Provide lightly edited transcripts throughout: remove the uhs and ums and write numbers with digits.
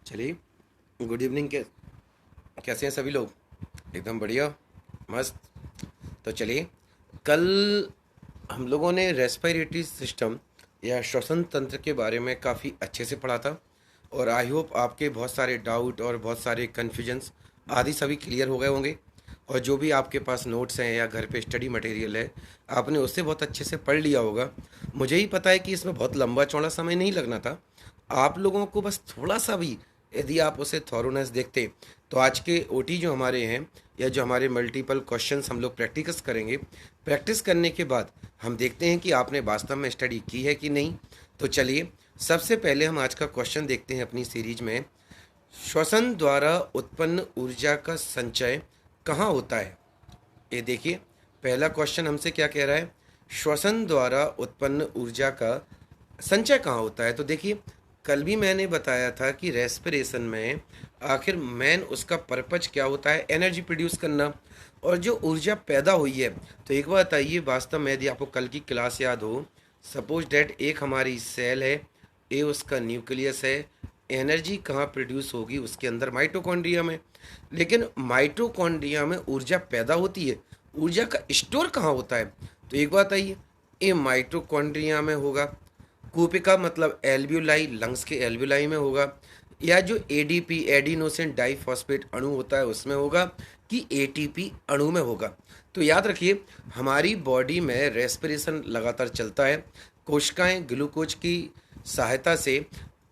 चलिए। Good evening. कैसे हैं सभी लोग? एकदम बढ़िया, मस्त। तो चलिए, कल हम लोगों ने रेस्पिरेटरी सिस्टम या श्वसन तंत्र के बारे में काफ़ी अच्छे से पढ़ा था। और आई होप आपके बहुत सारे डाउट और बहुत सारे कन्फ्यूजन्स आदि सभी क्लियर हो गए होंगे। और जो भी आपके पास नोट्स हैं या घर पे स्टडी मटेरियल है, आपने उससे बहुत अच्छे से पढ़ लिया होगा। मुझे ही पता है कि इसमें बहुत लंबा चौड़ा समय नहीं लगना था। आप लोगों को बस थोड़ा सा भी यदि आप उसे थॉरोनेस देखते, तो आज के ओटी जो हमारे हैं या जो हमारे मल्टीपल क्वेश्चंस हम लोग प्रैक्टिस करेंगे, प्रैक्टिस करने के बाद हम देखते हैं कि आपने वास्तव में स्टडी की है कि नहीं। तो चलिए, सबसे पहले हम आज का क्वेश्चन देखते हैं अपनी सीरीज में। श्वसन द्वारा उत्पन्न ऊर्जा का संचय कहाँ होता है? ये देखिए, पहला क्वेश्चन हमसे क्या कह रहा है, श्वसन द्वारा उत्पन्न ऊर्जा का संचय कहाँ होता है। तो देखिए, कल भी मैंने बताया था कि रेस्पिरेशन में आखिर मेन उसका पर्पज क्या होता है, एनर्जी प्रोड्यूस करना। और जो ऊर्जा पैदा हुई है, तो एक बात आइए, वास्तव में यदि आपको कल की क्लास याद हो, सपोज डैट एक हमारी सेल है, ए उसका न्यूक्लियस है, एनर्जी कहाँ प्रोड्यूस होगी उसके अंदर, माइटोकॉन्ड्रिया में। लेकिन माइटोकॉन्ड्रिया में ऊर्जा पैदा होती है, ऊर्जा का स्टोर कहाँ होता है? तो एक बात आइए, ये माइटोकॉन्ड्रिया में होगा। कूपिका मतलब एल्ब्यूलाई, लंग्स के एल्ब्यूलाई में होगा। या जो एडीपी एडिनोसिन डाइफॉस्फेट अणु होता है उसमें होगा, कि एटीपी अणु में होगा। तो याद रखिए, हमारी बॉडी में रेस्पिरेशन लगातार चलता है। कोशिकाएं ग्लूकोज की सहायता से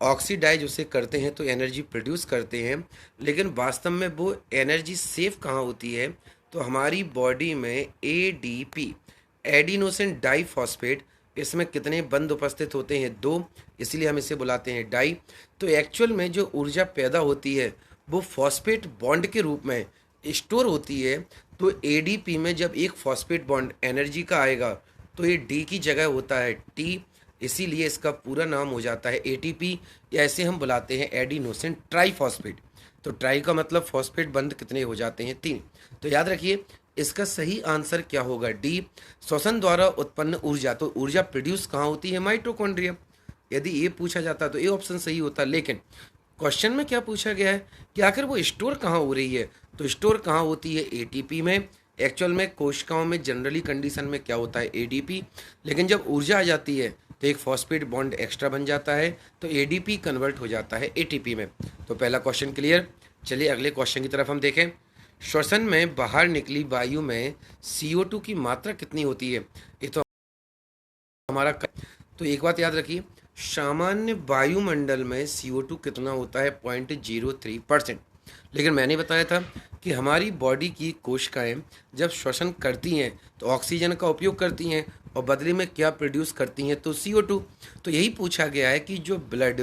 ऑक्सीडाइज उसे करते हैं तो एनर्जी प्रोड्यूस करते हैं। लेकिन वास्तव में वो एनर्जी सेफ कहाँ होती है? तो हमारी बॉडी में एडीपी एडिनोसिन डाइफॉस्फेट, इसमें कितने बंद उपस्थित होते हैं? दो, इसलिए हम इसे बुलाते हैं डाई। तो एक्चुअल में जो ऊर्जा पैदा होती है वो फॉस्फेट बॉन्ड के रूप में स्टोर होती है। तो एडीपी में जब एक फॉस्फेट बॉन्ड एनर्जी का आएगा, तो ये डी की जगह होता है टी, इसीलिए इसका पूरा नाम हो जाता है एटीपी, या ऐसे हम बुलाते हैं एडिनोसिन ट्राईफॉस्फेट। तो ट्राई का मतलब फॉस्फेट बंद कितने हो जाते हैं? तीन। तो याद रखिए, इसका सही आंसर क्या होगा? डी, श्वसन द्वारा उत्पन्न ऊर्जा। तो ऊर्जा प्रोड्यूस कहाँ होती है? माइटोकॉन्ड्रिया। यदि ये पूछा जाता तो ये ऑप्शन सही होता, लेकिन क्वेश्चन में क्या पूछा गया है कि आखिर वो स्टोर कहाँ हो रही है? तो स्टोर कहाँ होती है? एटीपी में। एक्चुअल में कोशिकाओं में जनरली कंडीशन में क्या होता है? एडीपी। लेकिन जब ऊर्जा आ जाती है तो एक फॉस्फेट बॉन्ड एक्स्ट्रा बन जाता है, तो एडीपी कन्वर्ट हो जाता है एटीपी में। तो पहला क्वेश्चन क्लियर। चलिए अगले क्वेश्चन की तरफ हम देखें। श्वसन में बाहर निकली वायु में CO2 की मात्रा कितनी होती है? ये तो हमारा तो एक बात याद रखिए, सामान्य वायुमंडल में CO2 कितना होता है? 0.03%। लेकिन मैंने बताया था कि हमारी बॉडी की कोशिकाएं जब श्वसन करती हैं तो ऑक्सीजन का उपयोग करती हैं, और बदले में क्या प्रोड्यूस करती हैं? तो CO2। तो यही पूछा गया है कि जो ब्लड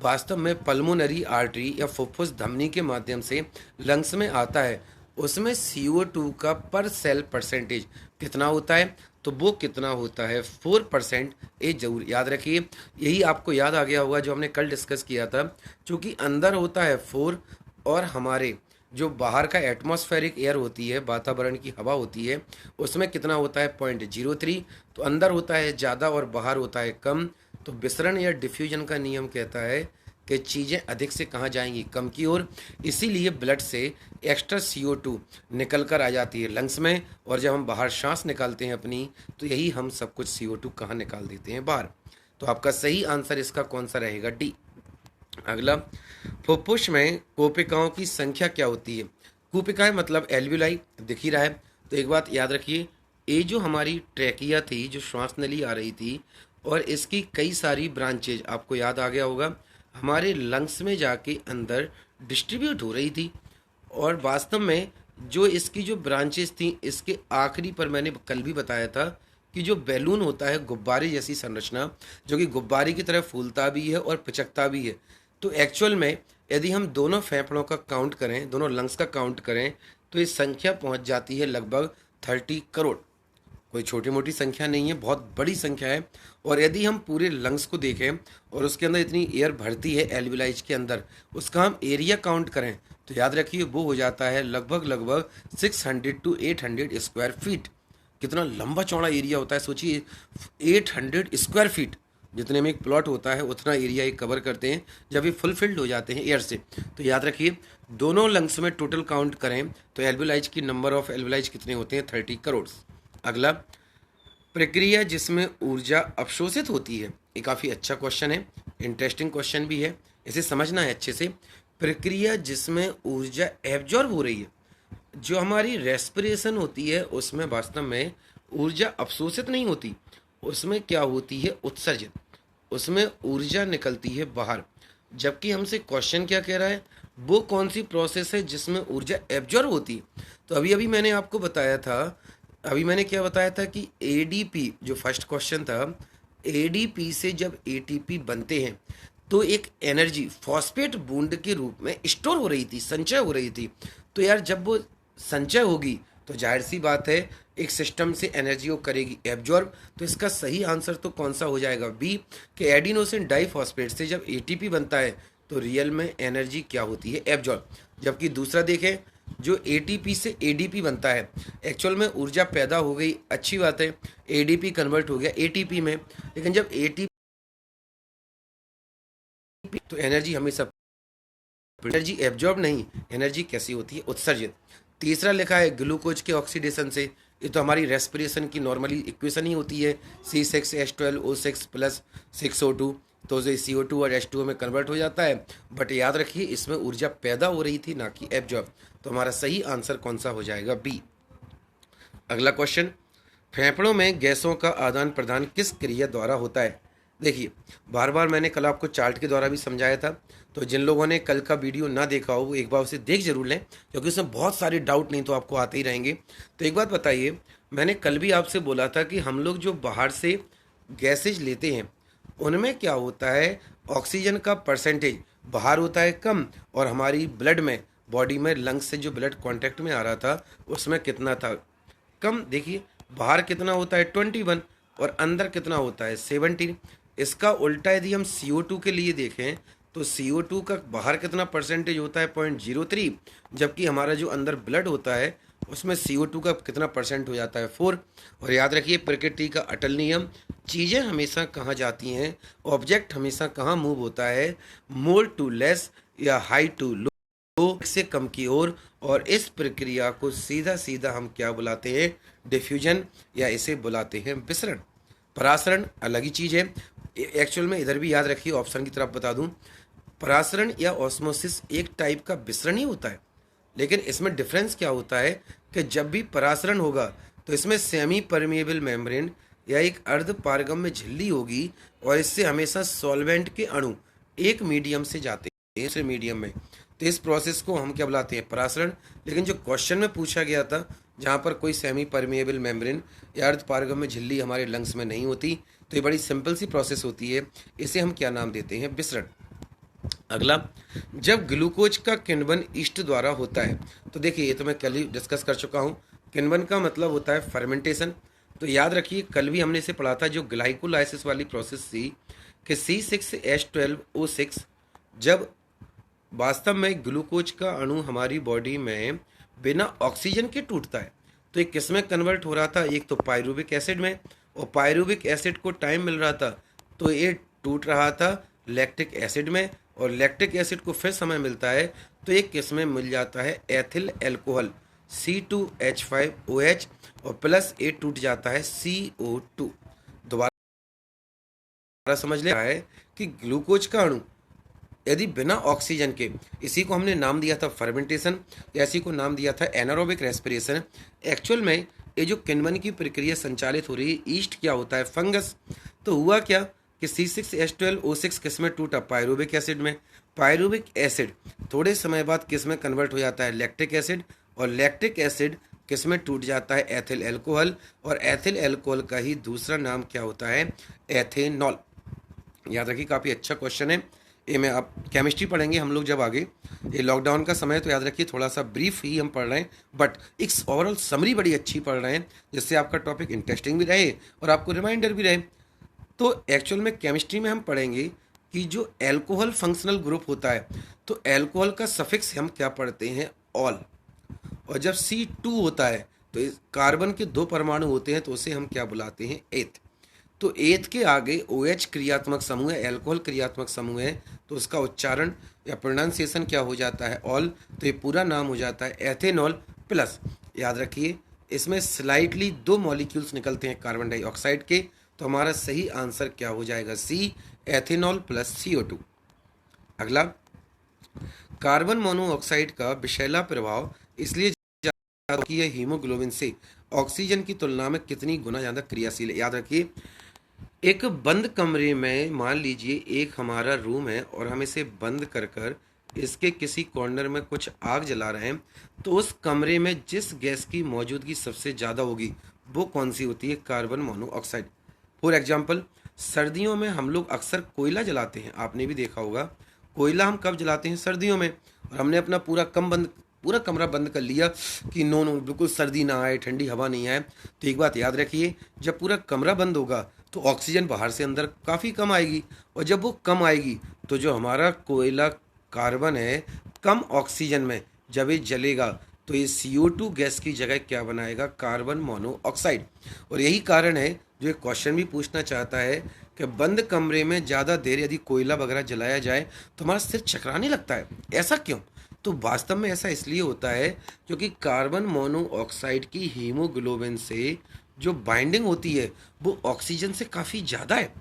वास्तव में पल्मोनरी आर्टरी या फुफ्फुस धमनी के माध्यम से लंग्स में आता है, उसमें CO2 का पर सेल परसेंटेज कितना होता है? तो वो कितना होता है? 4%। ये जरूर याद रखिए, यही आपको याद आ गया होगा जो हमने कल डिस्कस किया था। क्योंकि अंदर होता है 4, और हमारे जो बाहर का एटमॉस्फेरिक एयर होती है, वातावरण की हवा होती है, उसमें कितना होता है? 0.03। तो अंदर होता है ज़्यादा और बाहर होता है कम। तो विसरण या डिफ्यूजन का नियम कहता है कि चीज़ें अधिक से कहाँ जाएंगी? कम की ओर। इसीलिए ब्लड से एक्स्ट्रा CO2 निकल कर आ जाती है लंग्स में, और जब हम बाहर सांस निकालते हैं अपनी, तो यही हम सब कुछ CO2 कहाँ निकाल देते हैं? बाहर। तो आपका सही आंसर इसका कौन सा रहेगा? डी। अगला, फुफ्फुस में कोशिकाओं की संख्या क्या होती है? कोशिकाएं मतलब एल्वियोलाई, दिख ही रहा है। तो एक बात याद रखिए, ये जो हमारी ट्रैकिया थी, जो श्वास नली आ रही थी, और इसकी कई सारी ब्रांचेज, आपको याद आ गया होगा, हमारे लंग्स में जाके अंदर डिस्ट्रीब्यूट हो रही थी। और वास्तव में जो इसकी जो ब्रांचेस थी, इसके आखिरी पर मैंने कल भी बताया था कि जो बैलून होता है, गुब्बारे जैसी संरचना, जो कि गुब्बारे की तरह फूलता भी है और पिचकता भी है। तो एक्चुअल में यदि हम दोनों फेफड़ों का काउंट करें, दोनों लंग्स का काउंट करें, तो ये संख्या पहुंच जाती है लगभग 30 करोड़। कोई छोटी मोटी संख्या नहीं है, बहुत बड़ी संख्या है। और यदि हम पूरे लंग्स को देखें और उसके अंदर इतनी एयर भरती है एल्वियोलाइज के अंदर, उसका हम एरिया काउंट करें, तो याद रखिए वो हो जाता है लगभग लगभग 600 to 800 स्क्वायर फीट। कितना लंबा चौड़ा एरिया होता है, सोचिए, 800 स्क्वायर फीट। जितने में एक प्लॉट होता है उतना एरिया एक कवर करते हैं जब ये फुलफिल्ड हो जाते हैं एयर से। तो याद रखिए दोनों लंग्स में टोटल काउंट करें तो एल्वियोलाइज की नंबर ऑफ एल्वियोलाइज कितने होते हैं, 30 करोड़। अगला, प्रक्रिया जिसमें ऊर्जा अवशोषित होती है, ये काफ़ी अच्छा क्वेश्चन है, इंटरेस्टिंग क्वेश्चन भी है, इसे समझना है अच्छे से। प्रक्रिया जिसमें ऊर्जा एब्जॉर्ब हो रही है, जो हमारी रेस्पिरेशन होती है उसमें वास्तव में ऊर्जा अवशोषित नहीं होती, उसमें क्या होती है, उत्सर्जित, उसमें ऊर्जा निकलती है बाहर। जबकि हमसे क्वेश्चन क्या कह रहा है, वो कौन सी प्रोसेस है जिसमें ऊर्जा एब्जॉर्ब होती है। तो अभी अभी मैंने आपको बताया था, अभी मैंने क्या बताया था कि एडीपी, जो फर्स्ट क्वेश्चन था, एडीपी से जब एटीपी बनते हैं तो एक एनर्जी फॉस्फेट बूंद के रूप में स्टोर हो रही थी, संचय हो रही थी। तो यार जब वो संचय होगी तो जाहिर सी बात है एक सिस्टम से एनर्जी वो करेगी एब्जॉर्ब। तो इसका सही आंसर तो कौन सा हो जाएगा, बी, कि एडिनोसिन डाइफॉस्फेट से जब एटीपी बनता है तो रियल में एनर्जी क्या होती है, एब्जॉर्ब। जबकि दूसरा देखें, जो एटीपी से एडीपी बनता है, एक्चुअल में ऊर्जा पैदा हो गई, अच्छी बात है, एडीपी कन्वर्ट हो गया एटीपी में, लेकिन जब एटीपी तो एनर्जी हमेशा, एनर्जी एब्जॉर्ब नहीं, एनर्जी कैसी होती है, उत्सर्जित। तीसरा लिखा है ग्लूकोज के ऑक्सीडेशन से, ये तो हमारी रेस्पिरेशन की नॉर्मली इक्वेशन ही होती है, C6H12O6 प्लस 6O2, तो जो CO2 और H2O में कन्वर्ट हो जाता है। बट याद रखिए इसमें ऊर्जा पैदा हो रही थी ना कि एब्जॉर्ब। तो हमारा सही आंसर कौन सा हो जाएगा, बी। अगला क्वेश्चन, फेफड़ों में गैसों का आदान प्रदान किस क्रिया द्वारा होता है। देखिए बार बार मैंने कल आपको चार्ट के द्वारा भी समझाया था, तो जिन लोगों ने कल का वीडियो ना देखा हो वो एक बार उसे देख जरूर लें, क्योंकि उसमें बहुत सारे डाउट नहीं तो आपको आते ही रहेंगे। तो एक बात बताइए, मैंने कल भी आपसे बोला था कि हम लोग जो बाहर से गैसेज लेते हैं उनमें क्या होता है, ऑक्सीजन का परसेंटेज बाहर होता है कम, और हमारी ब्लड में, बॉडी में, लंग्स से जो ब्लड कांटेक्ट में आ रहा था उसमें कितना था, कम। देखिए बाहर कितना होता है 21 और अंदर कितना होता है 17। इसका उल्टा यदि हम CO2 के लिए देखें तो CO2 का बाहर कितना परसेंटेज होता है 0.03, जबकि हमारा जो अंदर ब्लड होता है उसमें CO2 का कितना परसेंट हो जाता है 4। और याद रखिए प्रकृति का अटल नियम, चीज़ें हमेशा कहाँ जाती हैं, ऑब्जेक्ट हमेशा कहाँ मूव होता है, मोर टू लेस या हाई टू लो, से कम की ओर। और इस प्रक्रिया को सीधा सीधा हम क्या बुलाते हैं, डिफ्यूजन, या इसे बुलाते हैं विसरण। परासरण अलग ही चीज़ है, एक्चुअल में इधर भी याद रखिए, ऑप्शन की तरफ बता दूं, परासरण या ऑस्मोसिस एक टाइप का विसरण ही होता है, लेकिन इसमें डिफरेंस क्या होता है कि जब भी परासरण होगा तो इसमें सेमी परमेबल मेम्ब्रेन या एक अर्ध पारगम्य झिल्ली होगी, और इससे हमेशा सॉल्वेंट के अणु एक मीडियम से जाते हैं दूसरे मीडियम में। तो इस प्रोसेस को हम क्या बुलाते हैं, परासरण। लेकिन जो क्वेश्चन में पूछा गया था, जहाँ पर कोई सेमी परमेबल मेम्ब्रेन या अर्ध पारगम्य झिल्ली हमारे लंग्स में नहीं होती, तो ये बड़ी सिंपल सी प्रोसेस होती है, इसे हम क्या नाम देते हैं, विसरण। अगला, जब ग्लूकोज का किण्वन ईस्ट द्वारा होता है, तो देखिए ये तो मैं कल ही डिस्कस कर चुका हूँ, किण्वन का मतलब होता है फर्मेंटेशन। तो याद रखिए कल भी हमने इसे पढ़ा था, जो ग्लाइकोलाइसिस वाली प्रोसेस थी कि C6H12O6 जब वास्तव में ग्लूकोज का अणु हमारी बॉडी में बिना ऑक्सीजन के टूटता है, तो ये किस में कन्वर्ट हो रहा था, एक तो पायरुविक एसिड में, और पायरुविक एसिड को टाइम मिल रहा था तो ये टूट रहा था लैक्टिक एसिड में, और लैक्टिक एसिड को फिर समय मिलता है तो ये किस में मिल जाता है, एथिल एल्कोहल C2H5OH, और प्लस ये टूट जाता है CO2। दोबारा समझ ले रहा है कि ग्लूकोज का अणु यदि बिना ऑक्सीजन के, इसी को हमने नाम दिया था फर्मेंटेशन, या इसी को नाम दिया था एनारोबिक रेस्पिरेशन। एक्चुअल में ये जो किण्वन की प्रक्रिया संचालित हो रही है, ईस्ट क्या होता है, फंगस। तो हुआ क्या कि C6H12O6 किस में टूटा, पायरुविक एसिड में। पायरुविक एसिड थोड़े समय बाद किस में कन्वर्ट हो जाता है, लैक्टिक एसिड, और लैक्टिक एसिड किस में टूट जाता है, एथिल एल्कोहल, और एथिल एल्कोहल का ही दूसरा नाम क्या होता है, एथेनॉल। याद रखिए काफ़ी अच्छा क्वेश्चन है ये, मैं आप केमिस्ट्री पढ़ेंगे हम लोग जब आगे, ये लॉकडाउन का समय, तो याद रखिए थोड़ा सा ब्रीफ ही हम पढ़ रहे हैं, बट एक ओवरऑल समरी बड़ी अच्छी पढ़ रहे हैं, जिससे आपका टॉपिक इंटरेस्टिंग भी रहे और आपको रिमाइंडर भी रहे। तो एक्चुअल में केमिस्ट्री में हम पढ़ेंगे कि जो एल्कोहल फंक्शनल ग्रुप होता है, तो एल्कोहल का सफिक्स हम क्या पढ़ते हैं, ऑल, और जब C2 होता है तो इस कार्बन के 2 परमाणु होते हैं तो उसे हम क्या बुलाते हैं, एथ। तो एथ के आगे OH क्रियात्मक समूह है, एल्कोहल क्रियात्मक समूह है, तो उसका उच्चारण या प्रोनाउंसिएशन क्या हो जाता है? ऑल। तो ये पूरा नाम हो जाता है एथेनॉल प्लस। याद रखिए इसमें स्लाइटली 2 मॉलिक्यूल्स निकलते हैं कार्बन डाइऑक्साइड के, तो हमारा सही आंसर क्या हो जाएगा? सी, एथेनॉल प्लस CO2। अगला, कार्बन मोनोऑक्साइड का विषैला प्रभाव इसलिए कि यह हीमोग्लोबिन से ऑक्सीजन की तुलना में कितनी गुना ज़्यादा क्रियाशील है। याद रखिए एक बंद कमरे में मान लीजिए एक हमारा रूम है और हम इसे बंद कर कर इसके किसी कॉर्नर में कुछ आग जला रहे हैं, तो उस कमरे में जिस गैस की मौजूदगी सबसे ज़्यादा होगी वो कौन सी होती है? Carbon monoxide. फॉर एग्जाम्पल, सर्दियों में हम लोग अक्सर कोयला जलाते हैं, आपने भी देखा होगा। कोयला हम कब जलाते हैं? सर्दियों में। और हमने अपना पूरा कमरा बंद कर लिया कि नो नो बिल्कुल सर्दी ना आए, ठंडी हवा नहीं आए। तो एक बात याद रखिए, जब पूरा कमरा बंद होगा तो ऑक्सीजन बाहर से अंदर काफ़ी कम आएगी, और जब वो कम आएगी तो जो हमारा कोयला कार्बन है कम ऑक्सीजन में जब ये जलेगा तो ये CO2 गैस की जगह क्या बनाएगा? Carbon monoxide. और यही कारण है जो एक क्वेश्चन भी पूछना चाहता है कि बंद कमरे में ज़्यादा देर यदि कोयला वगैरह जलाया जाए तो हमारा सिर चकराने लगता है। ऐसा क्यों? तो वास्तव में ऐसा इसलिए होता है क्योंकि कार्बन मोनोऑक्साइड की हीमोग्लोबिन से जो बाइंडिंग होती है वो ऑक्सीजन से काफ़ी ज़्यादा है,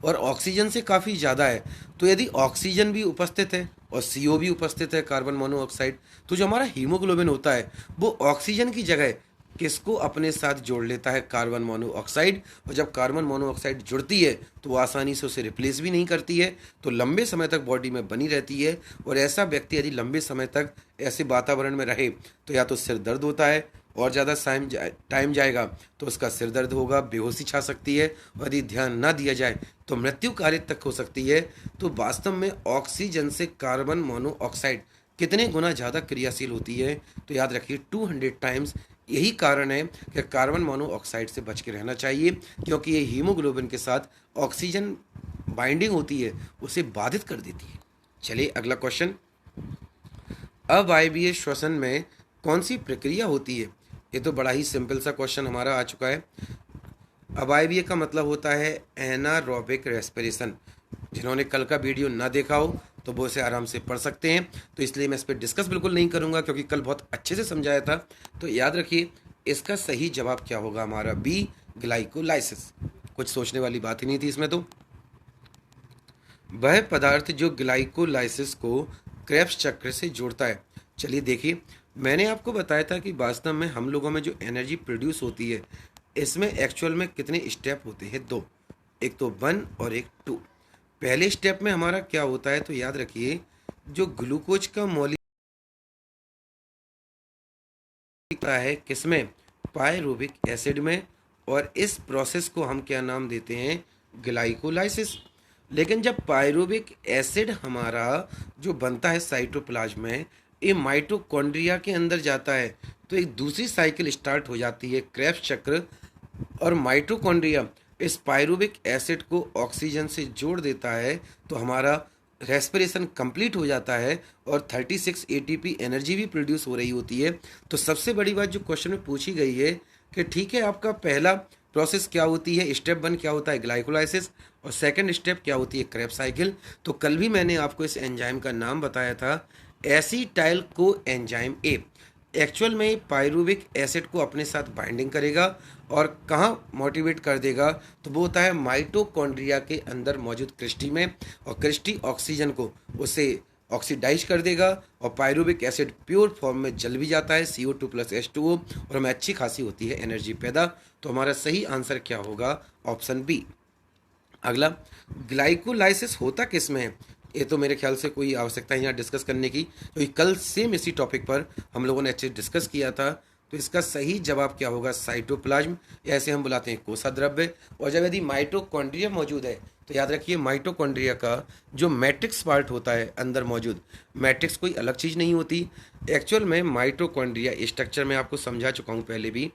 और ऑक्सीजन से काफ़ी ज़्यादा है। तो यदि ऑक्सीजन भी उपस्थित है और CO भी उपस्थित है, कार्बन मोनोऑक्साइड, तो जो हमारा हीमोग्लोबिन होता है वो ऑक्सीजन की जगह किसको अपने साथ जोड़ लेता है? Carbon monoxide. और जब कार्बन मोनोऑक्साइड जुड़ती है तो वो आसानी से उसे रिप्लेस भी नहीं करती है, तो लंबे समय तक बॉडी में बनी रहती है। और ऐसा व्यक्ति यदि लंबे समय तक ऐसे वातावरण में रहे तो या तो सिर दर्द होता है, और ज़्यादा टाइम जाएगा तो उसका सिर दर्द होगा, बेहोशी छा सकती है, और यदि ध्यान ना दिया जाए तो मृत्यु कार्य तक हो सकती है। तो वास्तव में ऑक्सीजन से कार्बन मोनोऑक्साइड कितने गुना ज़्यादा क्रियाशील होती है? तो याद रखिए 200 टाइम्स। यही कारण है कि कार्बन मोनोऑक्साइड से बच के रहना चाहिए, क्योंकि ये हीमोग्लोबिन के साथ ऑक्सीजन बाइंडिंग होती है उसे बाधित कर देती है। चलिए अगला क्वेश्चन, अवायवीय श्वसन में कौन सी प्रक्रिया होती है? ये तो बड़ा ही सिंपल सा क्वेश्चन हमारा आ चुका है। अवायवीय का मतलब होता है एनारोबिक रेस्पिरेशन। जिन्होंने कल का वीडियो ना देखा हो तो वो इसे आराम से पढ़ सकते हैं, तो इसलिए मैं इस पर डिस्कस बिल्कुल नहीं करूंगा क्योंकि कल बहुत अच्छे से समझाया था। तो याद रखिए इसका सही जवाब क्या होगा? हमारा बी, ग्लाइकोलाइसिस। कुछ सोचने वाली बात ही नहीं थी इसमें। तो वह पदार्थ जो ग्लाइकोलाइसिस को क्रेब्स चक्र से जोड़ता है। चलिए देखिए, मैंने आपको बताया था कि वास्तव में हम लोगों में जो एनर्जी प्रोड्यूस होती है इसमें एक्चुअल में कितने स्टेप होते हैं? 2। एक तो 1 और एक 2। पहले स्टेप में हमारा क्या होता है? तो याद रखिए जो ग्लूकोज का मॉलिक्यूल है किसमें? पायरुविक एसिड में। और इस प्रोसेस को हम क्या नाम देते हैं? ग्लाइकोलाइसिस। लेकिन जब पायरुविक एसिड हमारा जो बनता है साइटोप्लाज्म में, ये माइटोकॉन्ड्रिया के अंदर जाता है तो एक दूसरी साइकिल स्टार्ट हो जाती है, क्रेब्स चक्र। और माइटोकॉन्ड्रिया इस पायरुविक एसिड को ऑक्सीजन से जोड़ देता है, तो हमारा रेस्पिरेशन कंप्लीट हो जाता है और 36 ATP एनर्जी भी प्रोड्यूस हो रही होती है। तो सबसे बड़ी बात जो क्वेश्चन में पूछी गई है कि ठीक है आपका पहला प्रोसेस क्या होती है, स्टेप 1 क्या होता है? ग्लाइकोलाइसिस। और सेकंड स्टेप क्या होती है? Krebs cycle. तो कल भी मैंने आपको इस एंजाइम का नाम बताया था, एसीटाइल को एंजाइम ए। एक्चुअल में पायरुविक एसिड को अपने साथ बाइंडिंग करेगा और कहाँ मोटिवेट कर देगा? तो वो होता है माइटोकॉन्ड्रिया के अंदर मौजूद क्रिस्टी में, और क्रिस्टी ऑक्सीजन को उसे ऑक्सीडाइज कर देगा और पायरुविक एसिड प्योर फॉर्म में जल भी जाता है, CO2 + H2O, और हमें अच्छी खासी होती है एनर्जी पैदा। तो हमारा सही आंसर क्या होगा? Option B. अगला, ग्लाइकोलाइसिस होता किस में है? ये तो मेरे ख्याल से कोई आवश्यकता है यहाँ डिस्कस करने की, क्योंकि कल सेम इसी टॉपिक पर हम लोगों ने अच्छे डिस्कस किया था। तो इसका सही जवाब क्या होगा? साइटोप्लाज्म, या ऐसे हम बुलाते हैं कोसा द्रव्य। और जब यदि माइटोकॉन्ड्रिया मौजूद है तो याद रखिए माइटोकॉन्ड्रिया का जो मैट्रिक्स पार्ट होता है अंदर मौजूद, मैट्रिक्स कोई अलग चीज़ नहीं होती। एक्चुअल में माइटोकॉन्ड्रिया स्ट्रक्चर में आपको समझा चुका हूँ पहले भी।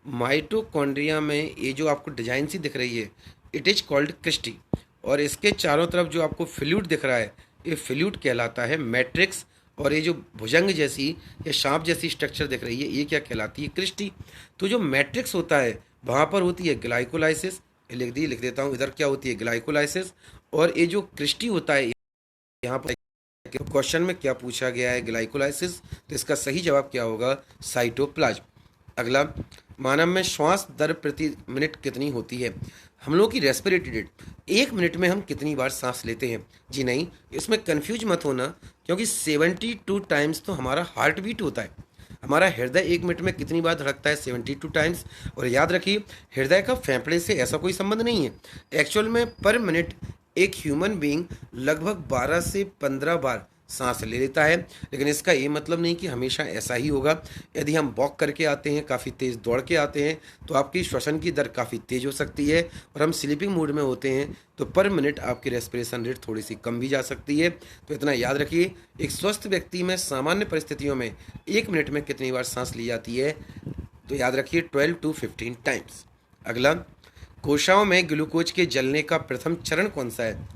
माइटोकॉन्ड्रिया में ये जो आपको डिजाइन सी दिख रही है, इट इज कॉल्ड क्रिस्टी। और इसके चारों तरफ जो आपको फ्लूइड दिख रहा है, ये फ्लूइड कहलाता है मैट्रिक्स। और ये जो भुजंग जैसी या सांप जैसी स्ट्रक्चर दिख रही है, ये क्या कहलाती है? क्रिस्टी। तो जो मैट्रिक्स होता है वहाँ पर होती है ग्लाइकोलाइसिस, ये लिख दी, लिख देता हूँ। इधर क्या होती है? ग्लाइकोलाइसिस। और ये जो क्रिस्टी होता है यहाँ पर, क्वेश्चन में क्या पूछा गया है? ग्लाइकोलाइसिस। तो इसका सही जवाब क्या होगा? साइटोप्लाज्म। अगला, मानव में श्वास दर प्रति मिनट कितनी होती है? हम लोग की रेस्पिरेटरी रेट, 1 मिनट में हम कितनी बार सांस लेते हैं? जी नहीं, इसमें कंफ्यूज मत होना, क्योंकि 72 टाइम्स तो हमारा हार्ट बीट होता है। हमारा हृदय 1 मिनट में कितनी बार धड़कता है? 72 टाइम्स। और याद रखिए, हृदय का फेफड़े से ऐसा कोई संबंध नहीं है। एक्चुअल में पर मिनट एक ह्यूमन बीइंग लगभग 12 से 15 बार सांस ले लेता है, लेकिन इसका ये मतलब नहीं कि हमेशा ऐसा ही होगा। यदि हम वॉक करके आते हैं, काफ़ी तेज़ दौड़ के आते हैं, तो आपकी श्वसन की दर काफ़ी तेज़ हो सकती है। और हम स्लीपिंग मूड में होते हैं तो पर मिनट आपकी रेस्पिरेशन रेट थोड़ी सी कम भी जा सकती है। तो इतना याद रखिए, एक स्वस्थ व्यक्ति में सामान्य परिस्थितियों में 1 मिनट में कितनी बार सांस ली जाती है? तो याद रखिए 12 to 15 टाइम्स। अगला, कोशिकाओं में ग्लूकोज के जलने का प्रथम चरण कौन सा है?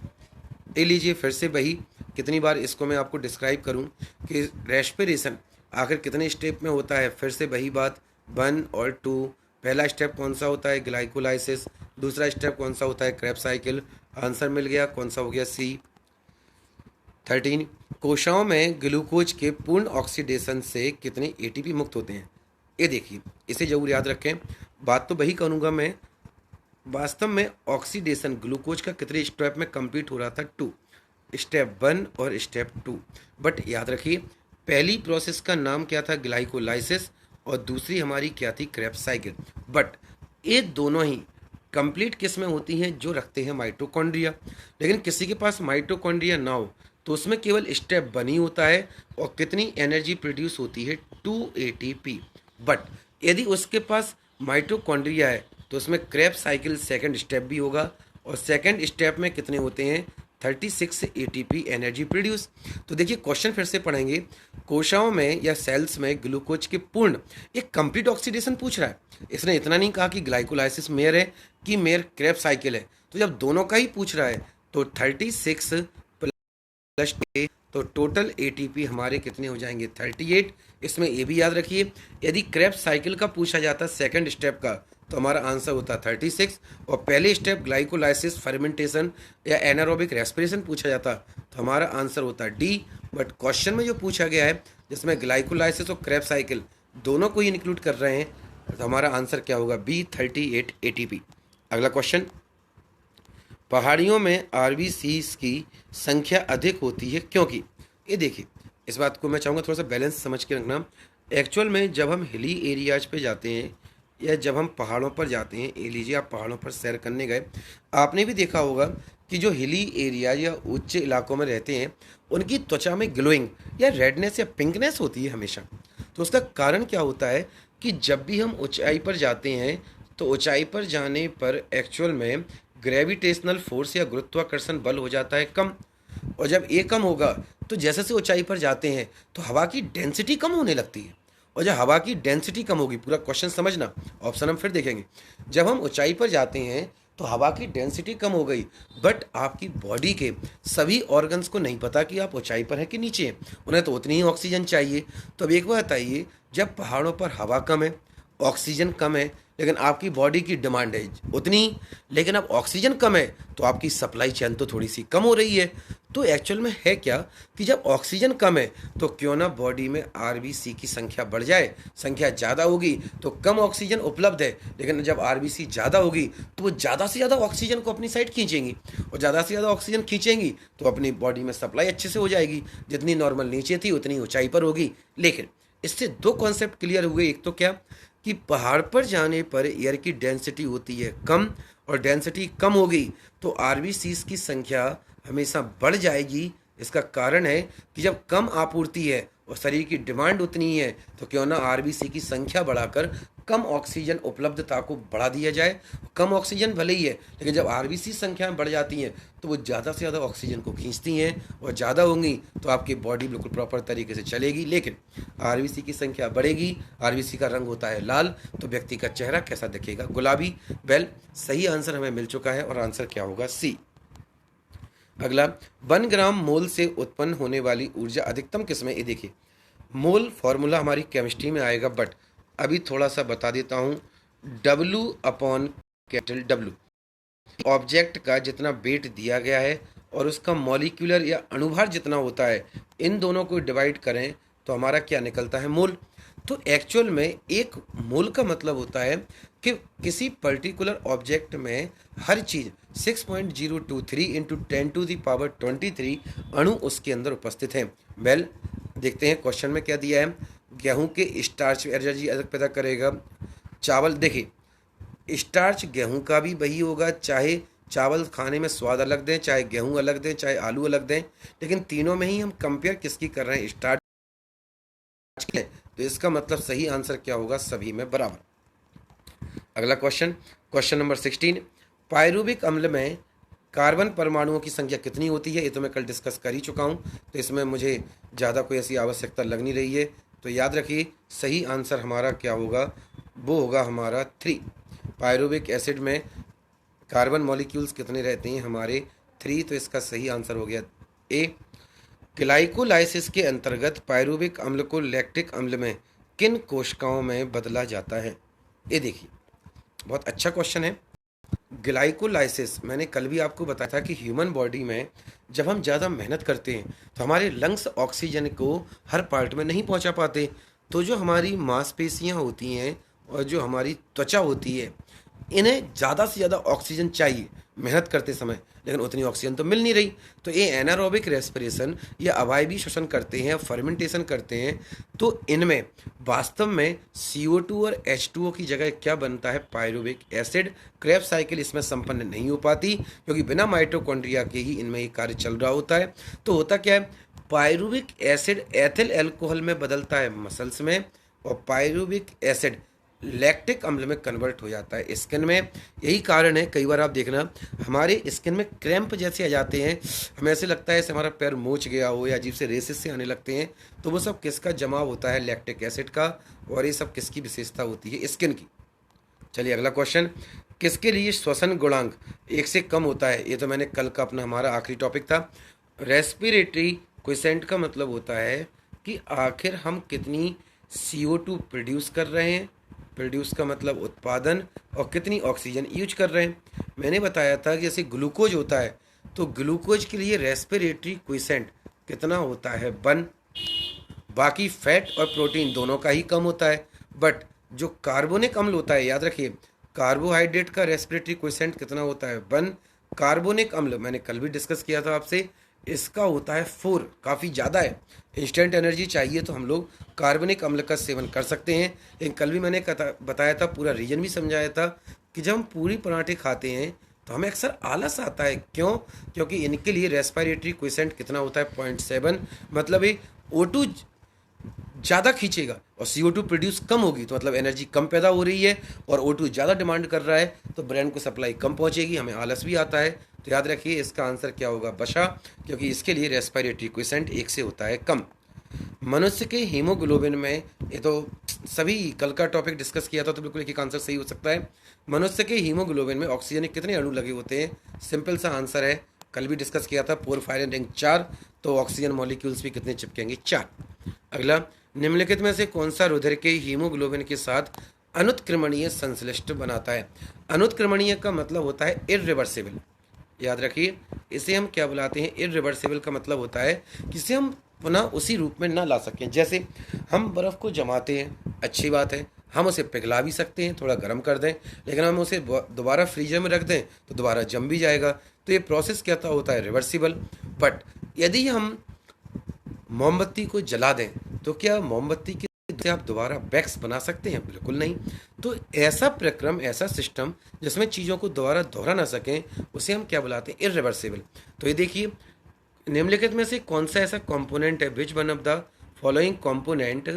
ये लीजिए फिर से वही, कितनी बार इसको मैं आपको डिस्क्राइब करूं कि रेस्पिरेशन आखिर कितने स्टेप में होता है। फिर से वही बात, 1 और 2। पहला स्टेप कौन सा होता है? ग्लाइकोलाइसिस। दूसरा स्टेप कौन सा होता है? Krebs cycle. आंसर मिल गया, कौन सा हो गया? सी। 13, कोशिकाओं में ग्लूकोज के पूर्ण ऑक्सीडेशन से कितने एटीपी मुक्त होते हैं? ये देखिए, इसे जरूर याद रखें। बात तो वही करूँगा मैं, वास्तव में ऑक्सीडेशन ग्लूकोज का कितने स्टेप में कंप्लीट हो रहा था? 2, स्टेप 1 और स्टेप 2। बट याद रखिए, पहली प्रोसेस का नाम क्या था? ग्लाइकोलाइसिस। और दूसरी हमारी क्या थी? Krebs cycle. बट ये दोनों ही कंप्लीट किस में होती हैं? जो रखते हैं माइटोकॉन्ड्रिया। लेकिन किसी के पास माइटोकॉन्ड्रिया ना हो तो उसमें केवल स्टेप 1 ही होता है, और कितनी एनर्जी प्रोड्यूस होती है? 2 एटीपी। बट यदि उसके पास माइटोकॉन्ड्रिया है तो उसमें क्रेब्स साइकिल सेकंड स्टेप भी होगा, और सेकंड स्टेप में कितने होते हैं? 36 एटीपी एनर्जी प्रोड्यूस। तो देखिए, क्वेश्चन फिर से पढ़ेंगे। कोशिकाओं में या सेल्स में ग्लूकोज के पूर्ण, एक कंप्लीट ऑक्सीडेशन पूछ रहा है। इसने इतना नहीं कहा कि ग्लाइकोलाइसिस मेयर है कि मेयर क्रेब्स साइकिल है। तो जब दोनों का ही पूछ रहा है तो 36 प्लस ए, तो टोटल एटीपी हमारे कितने हो जाएंगे? 38। इसमें ये भी याद रखिए, यदि क्रेब्स साइकिल का पूछा जाता सेकंड स्टेप का तो हमारा आंसर होता 36, और पहले स्टेप ग्लाइकोलाइसिस फर्मेंटेशन या एनारोबिक रेस्पिरेशन पूछा जाता तो हमारा आंसर होता डी। बट क्वेश्चन में जो पूछा गया है जिसमें ग्लाइकोलाइसिस और क्रेब्स साइकिल दोनों को ही इंक्लूड कर रहे हैं, तो हमारा आंसर क्या होगा? B, 38 ATP. अगला क्वेश्चन, पहाड़ियों में आरबीसीज की संख्या अधिक होती है क्योंकि? ये देखिए, इस बात को मैं चाहूँगा थोड़ा सा बैलेंस समझ के रखना। एक्चुअल में जब हम हिली एरियाज पे जाते हैं या जब हम पहाड़ों पर जाते हैं, ये लीजिए आप पहाड़ों पर सैर करने गए, आपने भी देखा होगा कि जो हिली एरिया या उच्च इलाकों में रहते हैं उनकी त्वचा में ग्लोइंग या रेडनेस या पिंकनेस होती है हमेशा। तो उसका कारण क्या होता है कि जब भी हम ऊंचाई पर जाते हैं तो ऊंचाई पर जाने पर एक्चुअल में ग्रेविटेशनल फोर्स या गुरुत्वाकर्षण बल हो जाता है कम। और जब ये कम होगा तो जैसे से ऊंचाई पर जाते हैं तो हवा की डेंसिटी कम होने लगती है। और जब हवा की डेंसिटी कम होगी, पूरा क्वेश्चन समझना, ऑप्शन हम फिर देखेंगे। जब हम ऊंचाई पर जाते हैं तो हवा की डेंसिटी कम हो गई, बट आपकी बॉडी के सभी ऑर्गन्स को नहीं पता कि आप ऊंचाई पर हैं कि नीचे हैं, उन्हें तो उतनी ही ऑक्सीजन चाहिए। तो अब एक बात बताइए, जब पहाड़ों पर हवा कम है, ऑक्सीजन कम है, लेकिन आपकी बॉडी की डिमांड है उतनी, लेकिन अब ऑक्सीजन कम है तो आपकी सप्लाई चेन तो थोड़ी सी कम हो रही है। तो एक्चुअल में है क्या कि जब ऑक्सीजन कम है तो क्यों ना बॉडी में आरबीसी की संख्या बढ़ जाए। संख्या ज़्यादा होगी तो कम ऑक्सीजन उपलब्ध है, लेकिन जब आरबीसी ज़्यादा होगी तो वो ज़्यादा से ज़्यादा ऑक्सीजन को अपनी साइड खींचेंगी, और ज़्यादा से ज़्यादा ऑक्सीजन खींचेंगी तो अपनी बॉडी में सप्लाई अच्छे से हो जाएगी। जितनी नॉर्मल नीचे थी उतनी ऊंचाई पर होगी। लेकिन इससे दो कॉन्सेप्ट क्लियर हुए। एक तो क्या कि पहाड़ पर जाने पर एयर की डेंसिटी होती है कम, और डेंसिटी कम होगी तो आरबीसीज की संख्या हमेशा बढ़ जाएगी। इसका कारण है कि जब कम आपूर्ति है और शरीर की डिमांड उतनी है तो क्यों ना आरबीसी की संख्या बढ़ाकर कम ऑक्सीजन उपलब्धता को बढ़ा दिया जाए। कम ऑक्सीजन भले ही है, लेकिन जब आरबीसी संख्याएं बढ़ जाती हैं तो वो ज़्यादा से ज़्यादा ऑक्सीजन को खींचती हैं, और ज़्यादा होंगी तो आपकी बॉडी बिल्कुल प्रॉपर तरीके से चलेगी। लेकिन आरबीसी की संख्या बढ़ेगी, आरबीसी का रंग होता है लाल, तो व्यक्ति का चेहरा कैसा दिखेगा? गुलाबी। वेल, सही आंसर हमें मिल चुका है और आंसर क्या होगा? सी। अगला, 1 ग्राम मोल से उत्पन्न होने वाली ऊर्जा अधिकतम किसमें? ये देखिए, मोल फॉर्मूला हमारी केमिस्ट्री में आएगा, बट अभी थोड़ा सा बता देता हूँ। W upon capital W। Object का जितना वेट दिया गया है और उसका मॉलिक्यूलर या अणुभार जितना होता है, इन दोनों को डिवाइड करें तो हमारा क्या निकलता है? मोल। तो एक्चुअल में एक मोल का मतलब होता है कि किसी पर्टिकुलर ऑब्जेक्ट में हर चीज़ 6.023 इंटू 10⁻23 अणु उसके अंदर उपस्थित हैं। वेल, देखते हैं क्वेश्चन में क्या दिया है। गेहूं के स्टार्च एनर्जी अलग पैदा करेगा। चावल, देखिए स्टार्च गेहूं का भी वही होगा, चाहे चावल खाने में स्वाद अलग दें, चाहे गेहूं अलग दें, चाहे आलू अलग दें, लेकिन तीनों में ही हम कंपेयर किसकी कर रहे हैं? स्टार्च की। तो इसका मतलब सही आंसर क्या होगा? सभी में बराबर। अगला क्वेश्चन, क्वेश्चन नंबर 16। पायरुविक अम्ल में कार्बन परमाणुओं की संख्या कितनी होती है? ये तो मैं कल डिस्कस कर ही चुका हूँ, तो इसमें मुझे ज़्यादा कोई ऐसी आवश्यकता लग नहीं रही है। तो याद रखिए सही आंसर हमारा क्या होगा? वो होगा हमारा 3। पायरुविक एसिड में कार्बन मॉलिक्यूल्स कितने रहते हैं? हमारे 3। तो इसका सही आंसर हो गया ए। ग्लाइकोलाइसिस के अंतर्गत पायरुविक अम्ल को लैक्टिक अम्ल में किन कोशिकाओं में बदला जाता है? ये देखिए बहुत अच्छा क्वेश्चन है। ग्लाइकोलाइसिस मैंने कल भी आपको बताया था कि ह्यूमन बॉडी में जब हम ज़्यादा मेहनत करते हैं तो हमारे लंग्स ऑक्सीजन को हर पार्ट में नहीं पहुंचा पाते। तो जो हमारी मांसपेशियां होती हैं और जो हमारी त्वचा होती है, इन्हें ज़्यादा से ज़्यादा ऑक्सीजन चाहिए मेहनत करते समय, लेकिन उतनी ऑक्सीजन तो मिल नहीं रही। तो ये एनारोबिक रेस्पिरेशन या अवायवीय श्वसन करते हैं, फर्मेंटेशन करते हैं। तो इनमें वास्तव में CO2 और H2O की जगह क्या बनता है? Pyruvic acid. क्रेब्स साइकिल इसमें संपन्न नहीं हो पाती क्योंकि बिना माइटोकॉन्ड्रिया के ही इनमें ये कार्य चल रहा होता है। तो होता क्या है? पायरुविक एसिड एथिल अल्कोहल में बदलता है मसल्स में, और पायरुविक एसिड लैक्टिक अम्ल में कन्वर्ट हो जाता है स्किन में। यही कारण है कई बार आप देखना हमारे स्किन में क्रैम्प जैसे आ जाते हैं, हमें ऐसे लगता है जैसे हमारा पैर मोच गया हो या अजीब से रेसेस से आने लगते हैं। तो वो सब किसका जमाव होता है? लैक्टिक एसिड का। और ये सब किसकी विशेषता होती है? स्किन की। चलिए अगला क्वेश्चन, किसके लिए श्वसन गुणांक 1 से कम होता है? ये तो मैंने कल का अपना हमारा आखिरी टॉपिक था। रेस्पिरेटरी क्वेसेंट का मतलब होता है कि आखिर हम कितनी CO2 प्रोड्यूस कर रहे हैं। प्रोड्यूस का मतलब उत्पादन, और कितनी ऑक्सीजन यूज कर रहे हैं। मैंने बताया था कि जैसे ग्लूकोज होता है, तो ग्लूकोज के लिए रेस्पिरेटरी क्वेसेंट कितना होता है? 1। बाकी फैट और प्रोटीन दोनों का ही कम होता है। बट जो कार्बोनिक अम्ल होता है, याद रखिए कार्बोहाइड्रेट का रेस्पिरेटरी क्वेसेंट कितना होता है? 1। कार्बोनिक अम्ल मैंने कल भी डिस्कस किया था आपसे, इसका होता है 4। काफ़ी ज़्यादा है। इंस्टेंट एनर्जी चाहिए तो हम लोग कार्बनिक अम्ल का सेवन कर सकते हैं। लेकिन कल भी मैंने बताया था, पूरा रीजन भी समझाया था कि जब हम पूरी पराठे खाते हैं तो हमें अक्सर आलस आता है। क्यों? क्योंकि इनके लिए रेस्पिरेटरी क्वेसेंट कितना होता है? 0.7। मतलब ये O2 ज़्यादा खींचेगा और CO2 प्रोड्यूस कम होगी, तो मतलब एनर्जी कम पैदा हो रही है और O2 ज़्यादा डिमांड कर रहा है, तो ब्रेन को सप्लाई कम पहुंचेगी, हमें आलस भी आता है। तो याद रखिए इसका आंसर क्या होगा? बशा, क्योंकि इसके लिए रेस्पिरेटरी क्वेसेंट 1 से होता है कम। मनुष्य के हीमोग्लोबिन में, ये तो सभी कल का टॉपिक डिस्कस किया था, तो बिल्कुल एक आंसर सही हो सकता है। मनुष्य के हीमोग्लोबिन में ऑक्सीजन के कितने अणु लगे होते हैं? सिंपल सा आंसर है, कल भी डिस्कस किया था, पोरफायरिन रिंग 4। तो ऑक्सीजन मॉलिक्यूल्स भी कितने चिपकेंगे? 4। अगला, निम्नलिखित में से कौन सा रुधिर के हीमोग्लोबिन के साथ अनुत्क्रमणीय संश्लिष्ट बनाता है? अनुत्क्रमणीय का मतलब होता है इरिवर्सिबल। याद रखिए इसे हम क्या बुलाते हैं? इरिवर्सिबल का मतलब होता है कि इसे हम पुनः उसी रूप में ना ला सकें। जैसे हम बर्फ़ को जमाते हैं, अच्छी बात है, हम उसे पिघला भी सकते हैं, थोड़ा गर्म कर दें, लेकिन हम उसे दोबारा फ्रीजर में रख दें तो दोबारा जम भी जाएगा। तो ये प्रोसेस क्या होता है? रिवर्सिबल। बट यदि हम मोमबत्ती को जला दें तो क्या मोमबत्ती की से आप दोबारा वैक्स बना सकते हैं? बिल्कुल नहीं। तो ऐसा प्रक्रम, ऐसा सिस्टम जिसमें चीज़ों को दोबारा दोहरा ना सकें, उसे हम क्या बुलाते हैं? इरिवर्सिबल। तो ये देखिए निम्नलिखित में से कौन सा ऐसा कंपोनेंट है, which one of the following component,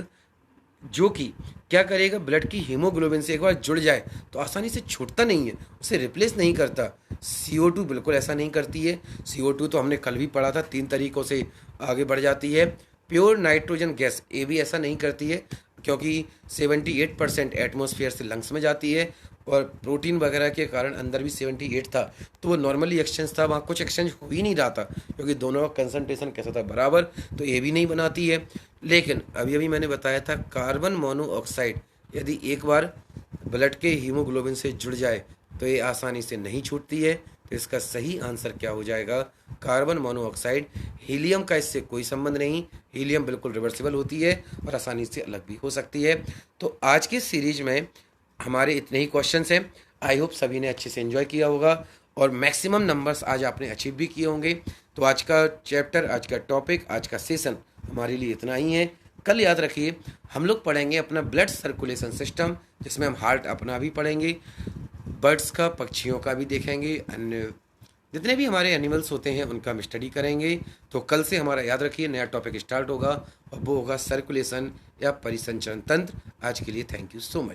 जो कि क्या करेगा? ब्लड की हीमोग्लोबिन से एक बार जुड़ जाए तो आसानी से छूटता नहीं है, उसे रिप्लेस नहीं करता। CO2 बिल्कुल ऐसा नहीं करती है। CO2 तो हमने कल भी पढ़ा था, 3 तरीक़ों से आगे बढ़ जाती है। प्योर नाइट्रोजन गैस ये भी ऐसा नहीं करती है, क्योंकि 78% एटमॉस्फेयर से लंग्स में जाती है, और प्रोटीन वगैरह के कारण अंदर भी 78 था, तो वो नॉर्मली एक्सचेंज था, वहाँ कुछ एक्सचेंज हो ही नहीं रहा था क्योंकि दोनों का कंसंट्रेशन कैसा था? बराबर। तो ये भी नहीं बनाती है। लेकिन अभी अभी मैंने बताया था कार्बन मोनोऑक्साइड यदि एक बार ब्लड के हीमोग्लोबिन से जुड़ जाए तो ये आसानी से नहीं छूटती है। तो इसका सही आंसर क्या हो जाएगा? Carbon monoxide. हीलियम का इससे कोई संबंध नहीं, हीलियम बिल्कुल रिवर्सिबल होती है और आसानी से अलग भी हो सकती है। तो आज की सीरीज में हमारे इतने ही क्वेश्चंस हैं। आई होप सभी ने अच्छे से एंजॉय किया होगा और मैक्सिमम नंबर्स आज आपने अचीव भी किए होंगे। तो आज का चैप्टर, आज का टॉपिक, आज का सेशन हमारे लिए इतना ही है। कल याद रखिए हम लोग पढ़ेंगे अपना ब्लड सर्कुलेशन सिस्टम, जिसमें हम हार्ट अपना भी पढ़ेंगे, बर्ड्स का, पक्षियों का भी देखेंगे, अन्य जितने भी हमारे एनिमल्स होते हैं उनका हम स्टडी करेंगे। तो कल से हमारा याद रखिए नया टॉपिक स्टार्ट होगा और वो होगा सर्कुलेशन या परिसंचरण तंत्र। आज के लिए थैंक यू सो मच।